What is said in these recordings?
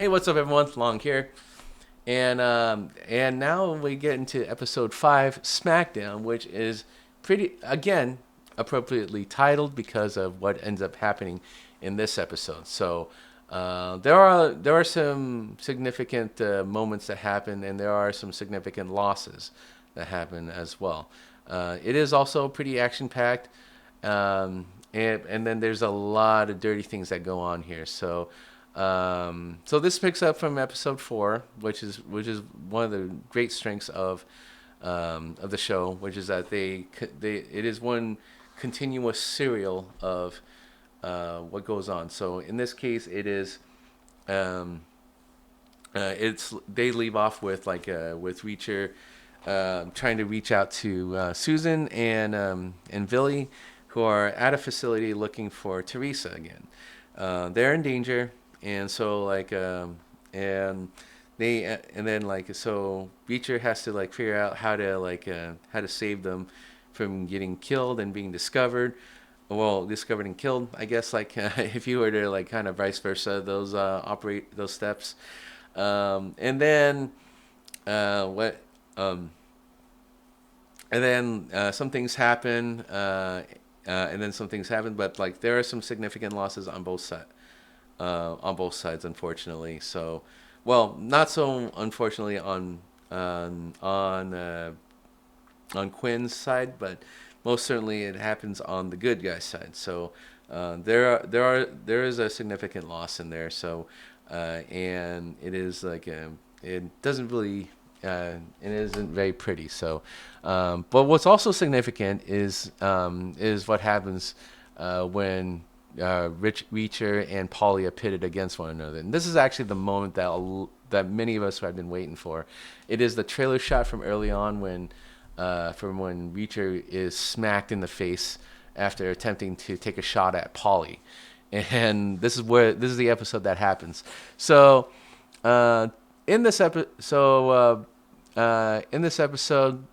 Hey, what's up, everyone? Long here, and now we get into episode five, Smackdown, which is pretty again appropriately titled because of what ends up happening in this episode. So there are some significant moments that happen, and there are some significant losses that happen as well. It is also pretty action packed, and then there's a lot of dirty things that go on here. So this picks up from episode four, which is one of the great strengths of the show, which is that they it is one continuous serial of what goes on. So in this case, um, it's they leave off with with Reacher trying to reach out to Susan and Billy, who are at a facility looking for Teresa again. They're in danger, and so and and then so Reacher has to figure out how to save them from getting killed and being discovered. Well, discovered and killed, I guess. If you were to kind of vice versa, those operate those steps, and then what and then some things happen, and then some things happen, but there are some significant losses on both sides, unfortunately. So, well, not so unfortunately on Quinn's side, but most certainly it happens on the good guy's side. So there is a significant loss in there. So and it is it doesn't really it isn't very pretty. So, but what's also significant is what happens when Rich Reacher and Polly are pitted against one another. And this is actually the moment that many of us have been waiting for. It is the trailer shot from early on from when Reacher is smacked in the face after attempting to take a shot at Polly, and this is the episode that happens. So, uh, in this epi- so in this episode,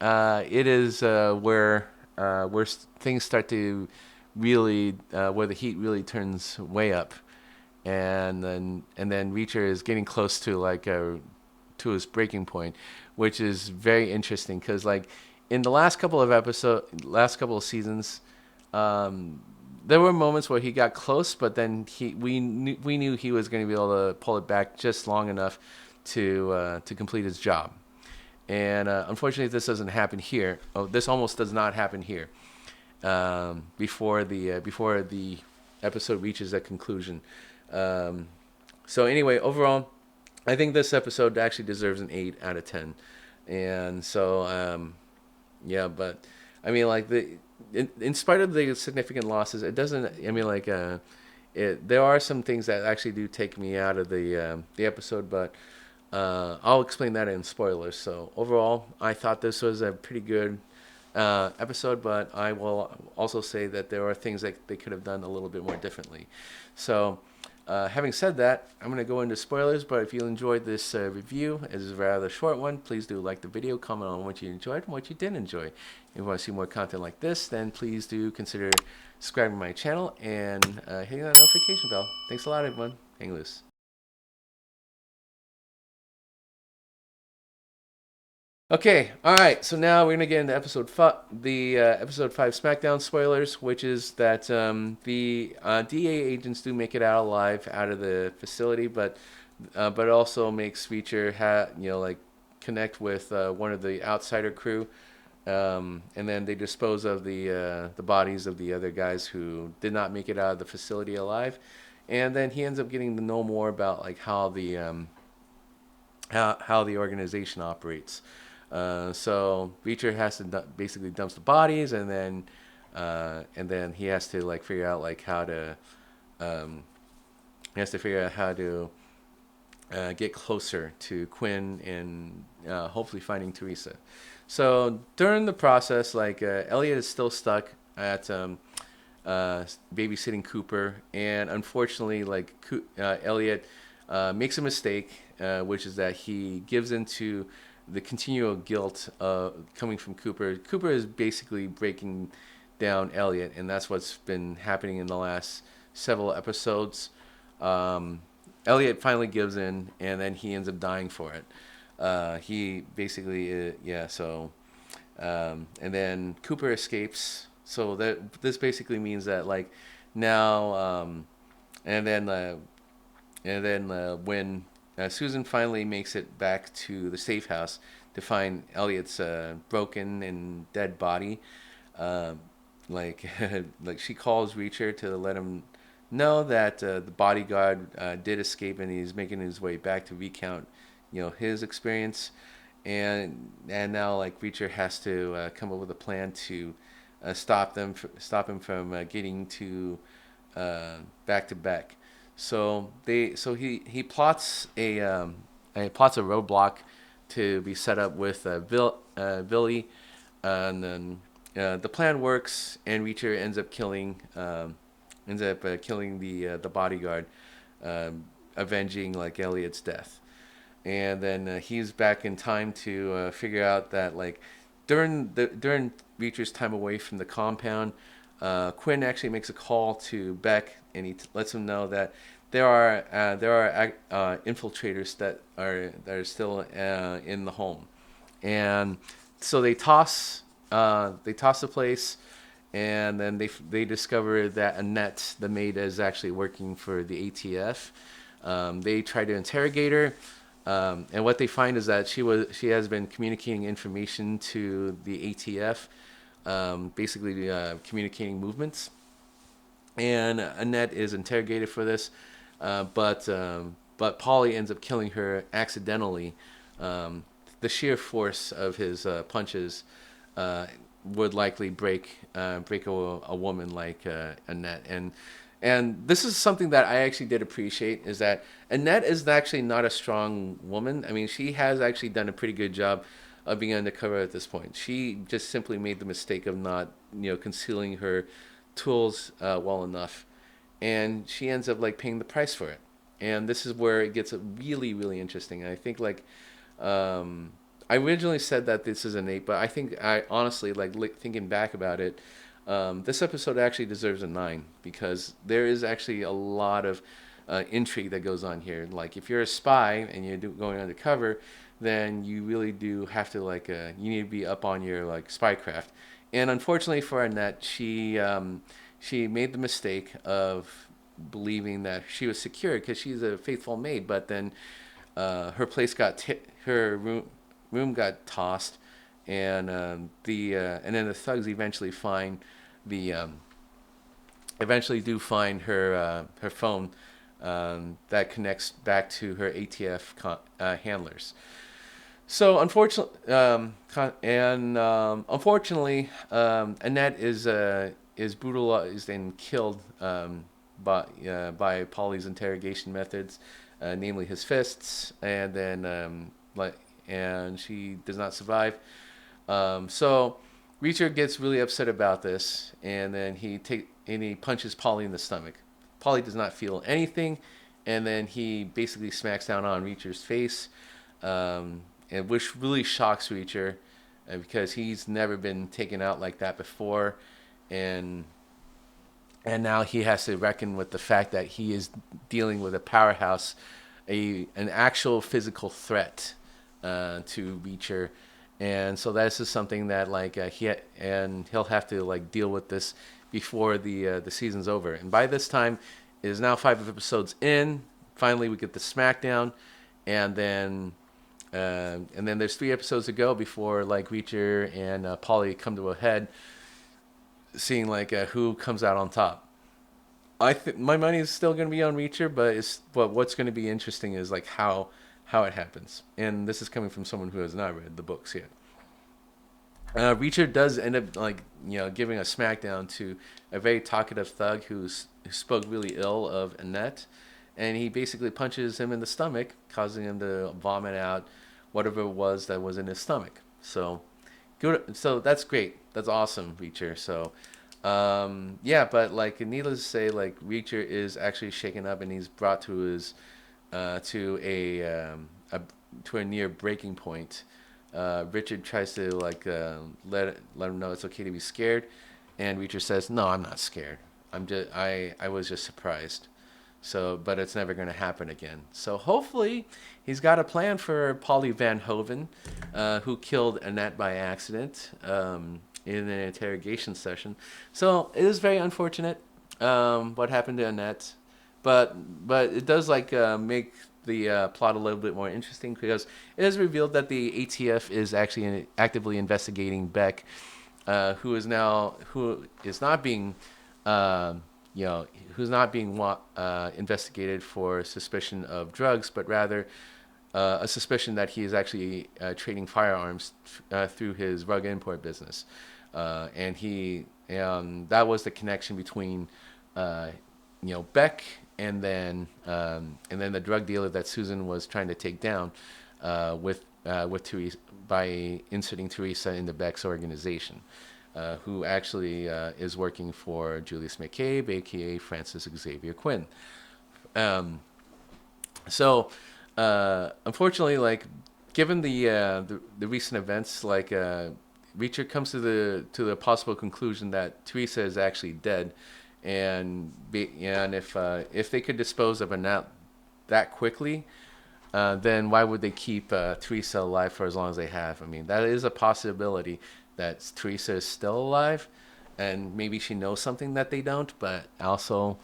it is where things start to really where the heat really turns way up, and then Reacher is getting close to to his breaking point, which is very interesting because in the last couple of seasons, um, there were moments where he got close, but then we knew he was going to be able to pull it back just long enough to complete his job. And unfortunately, this doesn't happen here. Oh, this almost does not happen here. Before the episode reaches a conclusion. Um, so anyway, overall, I think this episode actually deserves an 8 out of 10. And so yeah, but I mean in spite of the significant losses, it doesn't. I mean there are some things that actually do take me out of the episode, but I'll explain that in spoilers. So overall, I thought this was a pretty good episode, but I will also say that there are things that they could have done a little bit more differently. So, having said that, I'm going to go into spoilers, but if you enjoyed this review, it is a rather short one, please do like the video, comment on what you enjoyed and what you didn't enjoy. If you want to see more content like this, then please do consider subscribing to my channel and hitting that notification bell. Thanks a lot, everyone. Hang loose. Okay, all right. So now we're gonna get into episode five Smackdown spoilers, which is that the DA agents do make it out alive out of the facility, but it also makes Reacher connect with one of the outsider crew, and then they dispose of the bodies of the other guys who did not make it out of the facility alive, and then he ends up getting to know more about how the organization operates. So Reacher has to basically dumps the bodies, and then he has to figure out how to um, he has to figure out how to get closer to Quinn and hopefully finding Teresa. So during the process, Elliot is still stuck at babysitting Cooper, and unfortunately, Elliot makes a mistake, which is that he gives into the continual guilt coming from Cooper. Cooper is basically breaking down Elliot, and that's what's been happening in the last several episodes. Um, Elliot finally gives in, and then he ends up dying for it. He basically, yeah. So, and then Cooper escapes. So that this basically means that like now, and then when Susan finally makes it back to the safe house to find Elliot's broken and dead body, uh, like like she calls Reacher to let him know that the bodyguard did escape and he's making his way back to recount, his experience, and now like Reacher has to come up with a plan to stop him from getting to back to back. So he plots a roadblock to be set up with Billy, and then the plan works, and Reacher ends up killing the bodyguard, avenging like Elliot's death, and then he's back in time to figure out that like during Reacher's time away from the compound, Quinn actually makes a call to Beck, and he lets him know that there are infiltrators that are still in the home, and so they toss the place, and then they discover that Annette, the maid, is actually working for the ATF. They try to interrogate her, and what they find is that she has been communicating information to the ATF, basically communicating movements. And Annette is interrogated for this, but Polly ends up killing her accidentally. The sheer force of his punches would likely break a woman like Annette. And this is something that I actually did appreciate, is that Annette is actually not a strong woman. I mean, she has actually done a pretty good job of being undercover at this point. She just simply made the mistake of not, concealing her tools well enough, and she ends up like paying the price for it. And this is where it gets really, really interesting. I think like I originally said that this is an 8, but I think I honestly thinking back about it. This episode actually deserves a 9 because there is actually a lot of intrigue that goes on here. Like if you're a spy and you're going undercover, then you really do have to you need to be up on your like spycraft. And unfortunately for Annette, she made the mistake of believing that she was secure because she's a faithful maid, but then her room got tossed, and and then the thugs the eventually do find her phone that connects back to her ATF handlers. So unfortunately, Annette is brutalized and killed by Polly's interrogation methods, namely his fists, and then and she does not survive. So Reacher gets really upset about this, and then he punches Polly in the stomach. Polly does not feel anything, and then he basically smacks down on Reacher's face, and which really shocks Reacher, because he's never been taken out like that before, and now he has to reckon with the fact that he is dealing with a powerhouse, an actual physical threat to Reacher, and so that's just something that he'll have to like deal with this before the season's over. And by this time, it is now 5 episodes in. Finally, we get the Smackdown, and then there's 3 episodes to go before like Reacher and Polly come to a head, seeing who comes out on top. I think my money is still going to be on Reacher, but what's going to be interesting is like how it happens. And this is coming from someone who has not read the books yet. Reacher does end up giving a smackdown to a very talkative thug who spoke really ill of Annette, and he basically punches him in the stomach, causing him to vomit out whatever it was that was in his stomach. So good. So that's great. That's awesome, Reacher. So yeah, but needless to say, Reacher is actually shaken up, and he's brought to his to a near breaking point. Richard tries to let him know it's okay to be scared, and Reacher says, "No, I'm not scared. I was just surprised." So, but it's never going to happen again. So hopefully, he's got a plan for Polly Van Hoven, who killed Annette by accident in an interrogation session. So it is very unfortunate what happened to Annette, but it does make the plot a little bit more interesting because it is revealed that the ATF is actually actively investigating Beck, who is not being who's not being investigated for suspicion of drugs, but rather a suspicion that he is actually trading firearms through his rug import business, and that was the connection between Beck and then the drug dealer that Susan was trying to take down with Teresa by inserting Teresa into Beck's organization. Who actually is working for Julius McCabe, aka Francis Xavier Quinn. So, unfortunately, given the recent events, Reacher comes to the possible conclusion that Teresa is actually dead, and if they could dispose of Annette that quickly, then why would they keep Teresa alive for as long as they have? I mean, that is a possibility that Teresa is still alive, and maybe she knows something that they don't, but also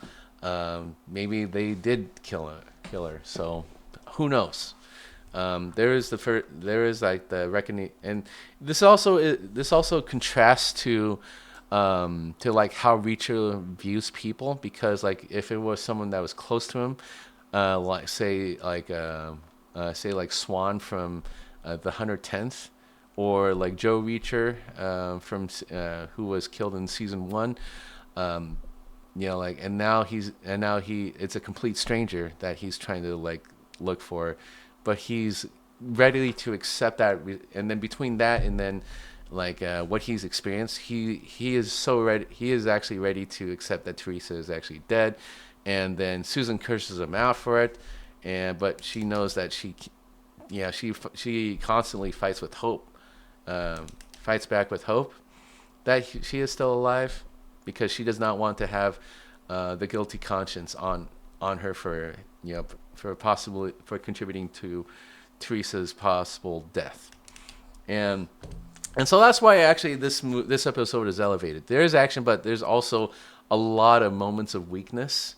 maybe they did kill her. So who knows? There is the reckoning, and this also contrasts to how Reacher views people, because if it was someone that was close to him, say Swan from the 110th, or like Joe Reacher who was killed in season 1, and now it's a complete stranger that he's trying to look for, but he's ready to accept that, and then between that and then what he's experienced, he is actually ready to accept that Teresa is actually dead, and then Susan curses him out for it, but she knows that she constantly fights back with hope that she is still alive, because she does not want to have the guilty conscience on her for contributing to Teresa's possible death, and so that's why actually this episode is elevated. There is action, but there's also a lot of moments of weakness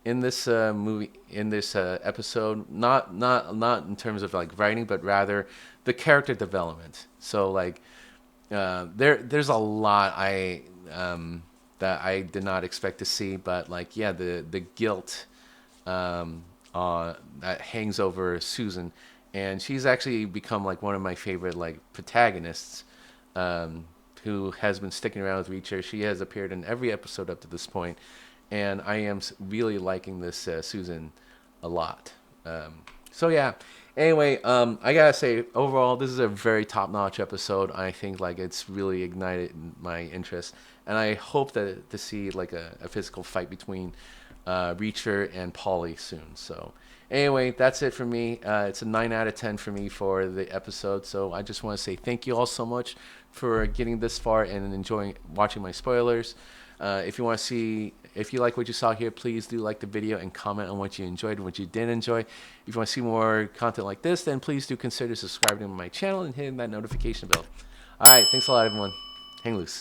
in this episode. Not in terms of writing, but rather the character development. So there's a lot that I did not expect to see, but the guilt that hangs over Susan, and she's actually become one of my favorite protagonists, who has been sticking around with Reacher. She has appeared in every episode up to this point, and I am really liking this Susan a lot. So yeah. Anyway, I gotta say, overall, this is a very top-notch episode. I think it's really ignited my interest, and I hope to see a physical fight between Reacher and Polly soon. So anyway, that's it for me. It's a 9 out of 10 for me for the episode. So I just want to say thank you all so much for getting this far and watching my spoilers. If you like what you saw here, please do like the video and comment on what you enjoyed and what you didn't enjoy. If you want to see more content like this, then please do consider subscribing to my channel and hitting that notification bell. All right, thanks a lot, everyone. Hang loose.